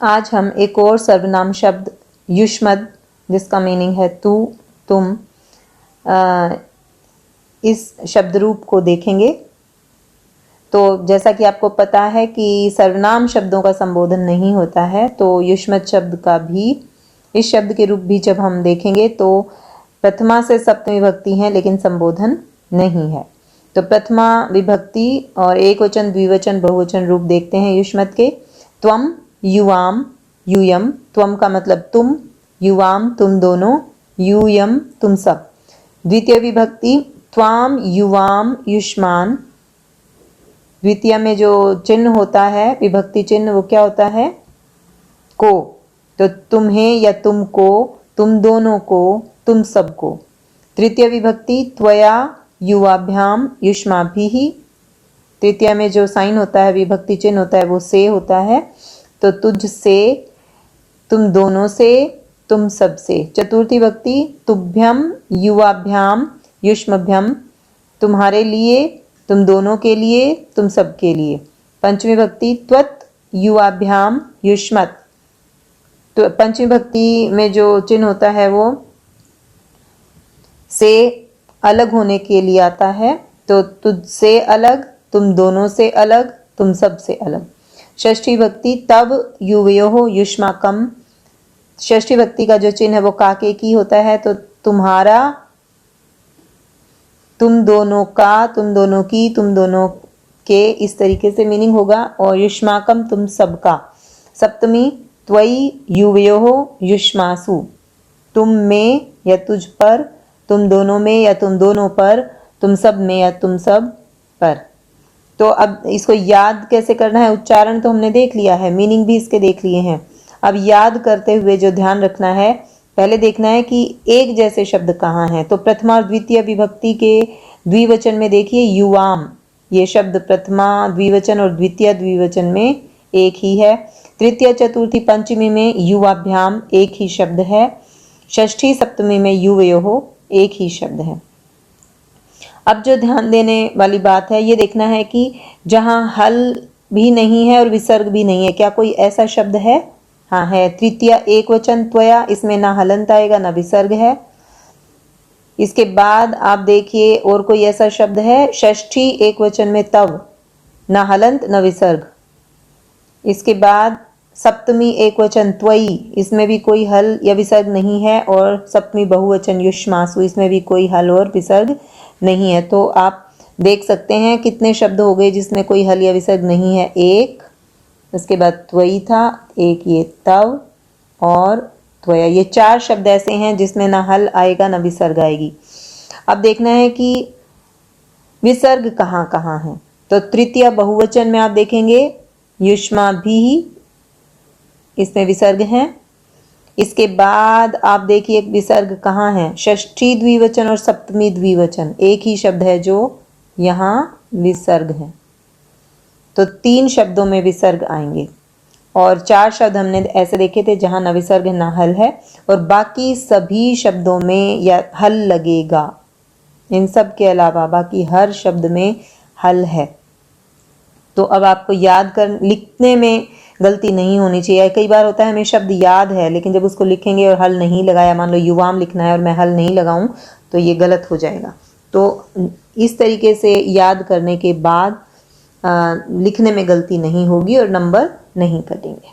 आज हम एक और सर्वनाम शब्द युष्मद, जिसका मीनिंग है तू, तुम, इस शब्द रूप को देखेंगे। तो जैसा कि आपको पता है कि सर्वनाम शब्दों का संबोधन नहीं होता है, तो युष्मद शब्द का भी, इस शब्द के रूप भी जब हम देखेंगे तो प्रथमा से सप्तमी विभक्ति है लेकिन संबोधन नहीं है। तो प्रथमा विभक्ति और एक वचन, द्विवचन, बहुवचन रूप देखते हैं युष्मद के। त्वम, युवाम, यूयम। त्वम का मतलब तुम, युवाम तुम दोनों, यूयम तुम सब। द्वितीय विभक्ति त्वाम, युवाम, युष्मान। द्वितीय में जो चिन्ह होता है, विभक्ति चिन्ह, वो क्या होता है? को। तो तुम्हें या तुमको, तुम दोनों को, तुम सबको। तृतीय विभक्ति त्वया, युवाभ्याम, युष्माभिः। तृतीय में जो साइन होता है, विभक्ति चिन्ह होता है, वो से होता है। तो तुझ से, तुम दोनों से, तुम सब से। चतुर्थी विभक्ति तुभ्यम, युवाभ्याम, युष्मभ्यम। तुम्हारे लिए, तुम दोनों के लिए, तुम सब के लिए। पंचमी विभक्ति त्वत्, युवाभ्याम, युष्मत्। तो पंचमी विभक्ति में जो चिन्ह होता है वो से अलग होने के लिए आता है। तो तुझसे अलग, तुम दोनों से अलग, तुम सब से अलग। षष्ठी विभक्ति तव, युवयोः, युष्माकम्। षष्ठी विभक्ति का जो चिन्ह है वो काके की होता है। तो तुम्हारा, तुम दोनों का, तुम दोनों की, तुम दोनों के, इस तरीके से मीनिंग होगा। और युष्माकम तुम सबका। सप्तमी त्वयि, युवयोः, युष्मासु। तुम में या तुझ पर, तुम दोनों में या तुम दोनों पर, तुम सब में या तुम सब पर। तो अब इसको याद कैसे करना है? उच्चारण तो हमने देख लिया है, मीनिंग भी इसके देख लिए हैं। अब याद करते हुए जो ध्यान रखना है, पहले देखना है कि एक जैसे शब्द कहाँ हैं। तो प्रथमा और द्वितीय विभक्ति के द्विवचन में देखिए युवाम, ये शब्द प्रथमा द्विवचन और द्वितीय द्विवचन में एक ही है। तृतीय, चतुर्थी, पंचमी में युवाभ्याम एक ही शब्द है। षष्ठी, सप्तमी में युवयोः एक ही शब्द है। अब जो ध्यान देने वाली बात है, ये देखना है कि जहाँ हल भी नहीं है और विसर्ग भी नहीं है, क्या कोई ऐसा शब्द है? हाँ है। तृतीय एक वचन त्वया, इसमें ना हलंत आएगा ना विसर्ग है। इसके बाद आप देखिए और कोई ऐसा शब्द है, षष्ठी एक वचन में तव, ना हलंत न विसर्ग। इसके बाद सप्तमी एक वचन त्वयि, इसमें भी कोई हल या विसर्ग नहीं है। और सप्तमी बहुवचन युष्मासु, इसमें भी कोई हल और विसर्ग नहीं है। तो आप देख सकते हैं कितने शब्द हो गए जिसमें कोई हल या विसर्ग नहीं है। एक, उसके बाद त्वयि था, एक ये तव और त्वया, ये चार शब्द ऐसे हैं जिसमें ना हल आएगा ना विसर्ग आएगी। अब देखना है कि विसर्ग कहाँ कहाँ है। तो तृतीय बहुवचन में आप देखेंगे युष्माभिः, इसमें विसर्ग है। इसके बाद आप देखिए विसर्ग कहाँ है, षष्ठी द्विवचन और सप्तमी द्विवचन, एक ही शब्द है जो यहाँ विसर्ग है। तो तीन शब्दों में विसर्ग आएंगे और चार शब्द हमने ऐसे देखे थे जहाँ न विसर्ग न हल है, और बाकी सभी शब्दों में या हल लगेगा। इन सब के अलावा बाकी हर शब्द में हल है। तो अब आपको याद कर, लिखने में गलती नहीं होनी चाहिए। कई बार होता है हमें शब्द याद है लेकिन जब उसको लिखेंगे और हल नहीं लगाया, मान लो युवाम लिखना है और मैं हल नहीं लगाऊं, तो ये गलत हो जाएगा। तो इस तरीके से याद करने के बाद लिखने में गलती नहीं होगी और नंबर नहीं कटेंगे।